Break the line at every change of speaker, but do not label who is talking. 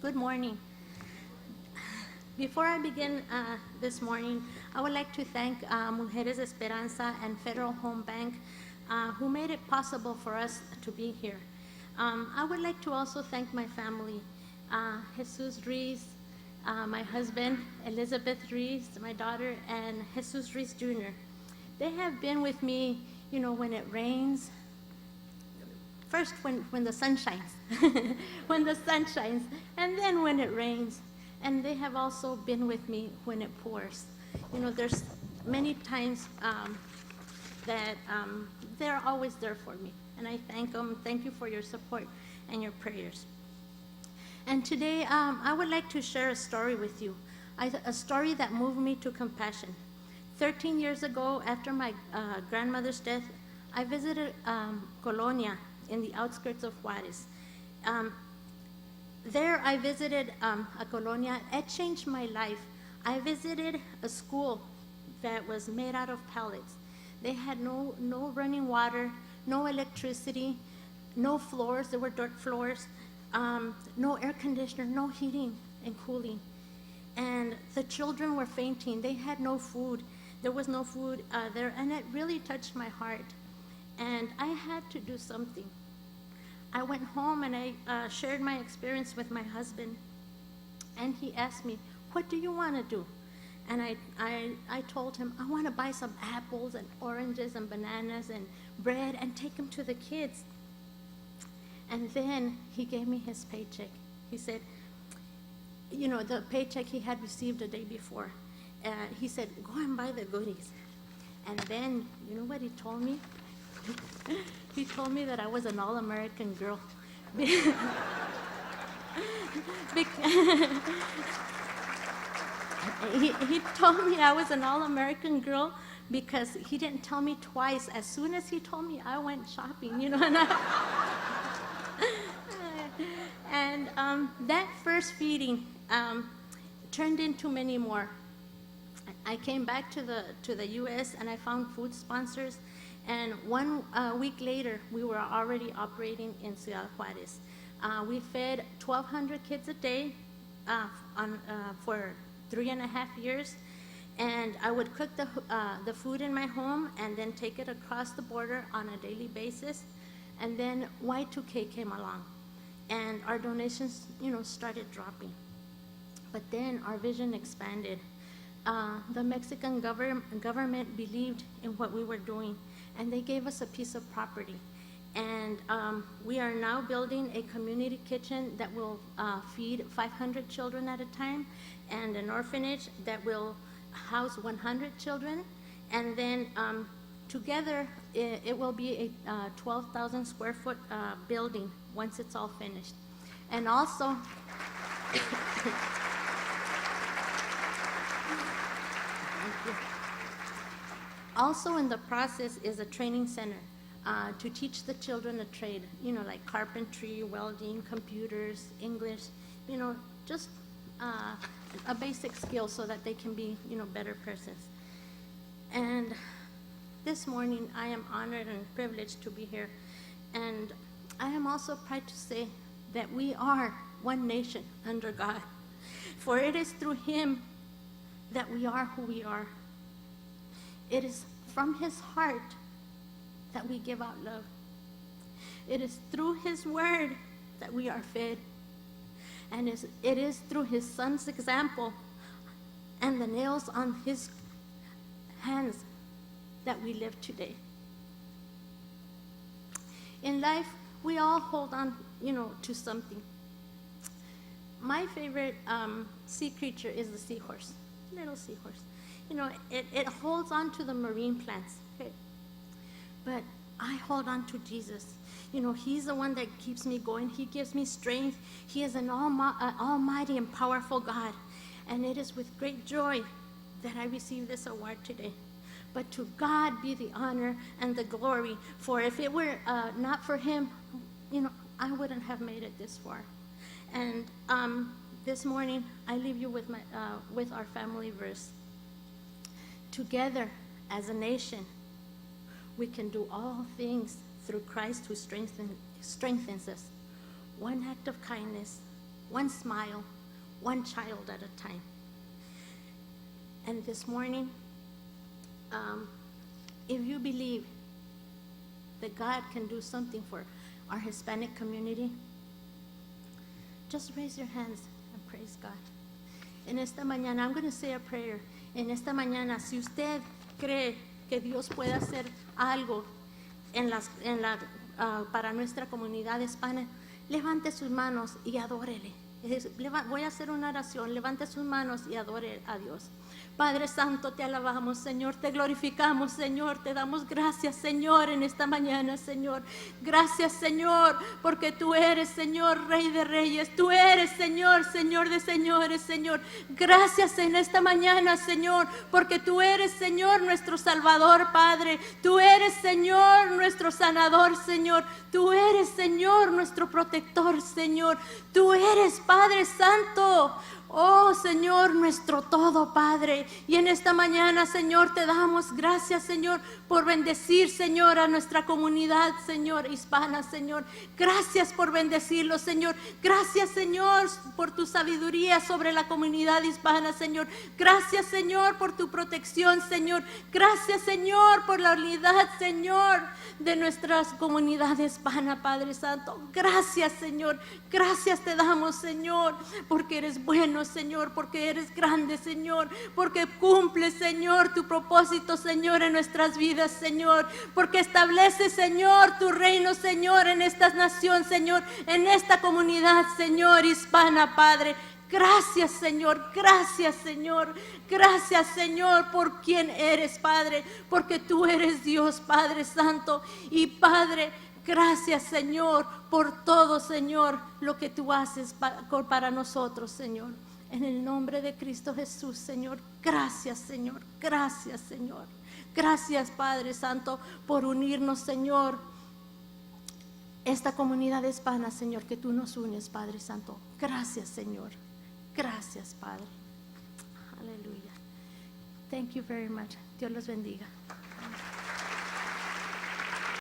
Good morning. Before I begin this morning, I would like to thank Mujeres Esperanza and Federal Home Bank who made it possible for us to be here. I would like to also thank my family, Jesus Ruiz, my husband, Elizabeth Ruiz, my daughter, and Jesus Ruiz Jr. They have been with me, when it rains. First, when the sun shines, when the sun shines, and then when it rains. And they have also been with me when it pours. There's many times that they're always there for me. And I thank them. Thank you for your support and your prayers. And today, I would like to share a story with you, a story that moved me to compassion. 13 years ago, after my grandmother's death, I visited Colonia in the outskirts of Juarez. There I visited a colonia. It changed my life. I visited a school that was made out of pallets. They had no running water, no electricity, no floors. There were dirt floors, no air conditioner, no heating and cooling. And the children were fainting. They had no food. There was no food there, and it really touched my heart. And I had to do something. I went home and I shared my experience with my husband. And he asked me, "What do you want to do?" And I told him, "I want to buy some apples and oranges and bananas and bread and take them to the kids." And then he gave me his paycheck. He said, the paycheck he had received the day before. He said, "Go and buy the goodies." And then, you know what he told me? He told me that I was an all-American girl. He told me I was an all-American girl because he didn't tell me twice. As soon as he told me, I went shopping, And that first feeding turned into many more. I came back to the U.S. and I found food sponsors. And 1 week later, we were already operating in Ciudad Juarez. We fed 1,200 kids a day for 3.5 years. And I would cook the food in my home and then take it across the border on a daily basis. And then Y2K came along. And our donations, started dropping. But then our vision expanded. The Mexican government believed in what we were doing, and they gave us a piece of property. And we are now building a community kitchen that will feed 500 children at a time, and an orphanage that will house 100 children. And then together, it will be a 12,000 square foot building once it's all finished. And also, also in the process is a training center to teach the children a trade, like carpentry, welding, computers, English, just a basic skill so that they can be, better persons. And this morning, I am honored and privileged to be here. And I am also proud to say that we are one nation under God. For it is through Him that we are who we are. It is from His heart that we give out love. It is through His word that we are fed. And it is through His Son's example and the nails on His hands that we live today. In life, we all hold on, to something. My favorite sea creature is the seahorse, little seahorse. It holds on to the marine plants, okay? But I hold on to Jesus. He's the one that keeps me going. He gives me strength. He is an almighty and powerful God. And it is with great joy that I receive this award today. But to God be the honor and the glory, for if it were not for Him, I wouldn't have made it this far. And this morning, I leave you with our family verse. Together, as a nation, we can do all things through Christ who strengthens us. One act of kindness one smile, one child at a time. And this morning, if you believe that God can do something for our Hispanic community, just raise your hands and praise God. En esta mañana, I'm going to say a prayer. En esta mañana, si usted cree que Dios puede hacer algo para nuestra comunidad hispana, levante sus manos y adórele. Voy a hacer una oración. Levante sus manos y adore a Dios. Padre Santo, te alabamos, Señor, te glorificamos, Señor, te damos gracias, Señor, en esta mañana, Señor. Gracias, Señor, porque tú eres, Señor, Rey de Reyes. Tú eres, Señor, Señor de señores, Señor. Gracias en esta mañana, Señor, porque tú eres, Señor, nuestro Salvador, Padre. Tú eres, Señor, nuestro sanador, Señor. Tú eres, Señor, nuestro protector, Señor. Tú eres, Padre Santo. Oh, Señor, nuestro todo, Padre. Y en esta mañana, Señor, te damos gracias, Señor, por bendecir, Señor, a nuestra comunidad, Señor, hispana, Señor. Gracias por bendecirlo, Señor. Gracias, Señor, por tu sabiduría sobre la comunidad hispana, Señor. Gracias, Señor, por tu protección, Señor. Gracias, Señor, por la unidad, Señor, de nuestra comunidad hispana, Padre Santo. Gracias, Señor. Gracias te damos, Señor, porque eres bueno, Señor, porque eres grande, Señor, porque cumples, Señor, tu propósito, Señor, en nuestras vidas, Señor, porque estableces, Señor, tu reino, Señor, en esta nación, Señor, en esta comunidad, Señor, hispana, Padre. Gracias, Señor, gracias, Señor, gracias, Señor, por quien eres, Padre, porque tú eres Dios, Padre Santo, y Padre, gracias, Señor, por todo, Señor, lo que tú haces para nosotros, Señor. En el nombre de Cristo Jesús, Señor, gracias, Señor, gracias, Señor. Gracias, Padre Santo, por unirnos, Señor, esta comunidad hispana, Señor, que tú nos unes, Padre Santo. Gracias, Señor. Gracias, Padre. Aleluya. Thank you very much. Dios los bendiga.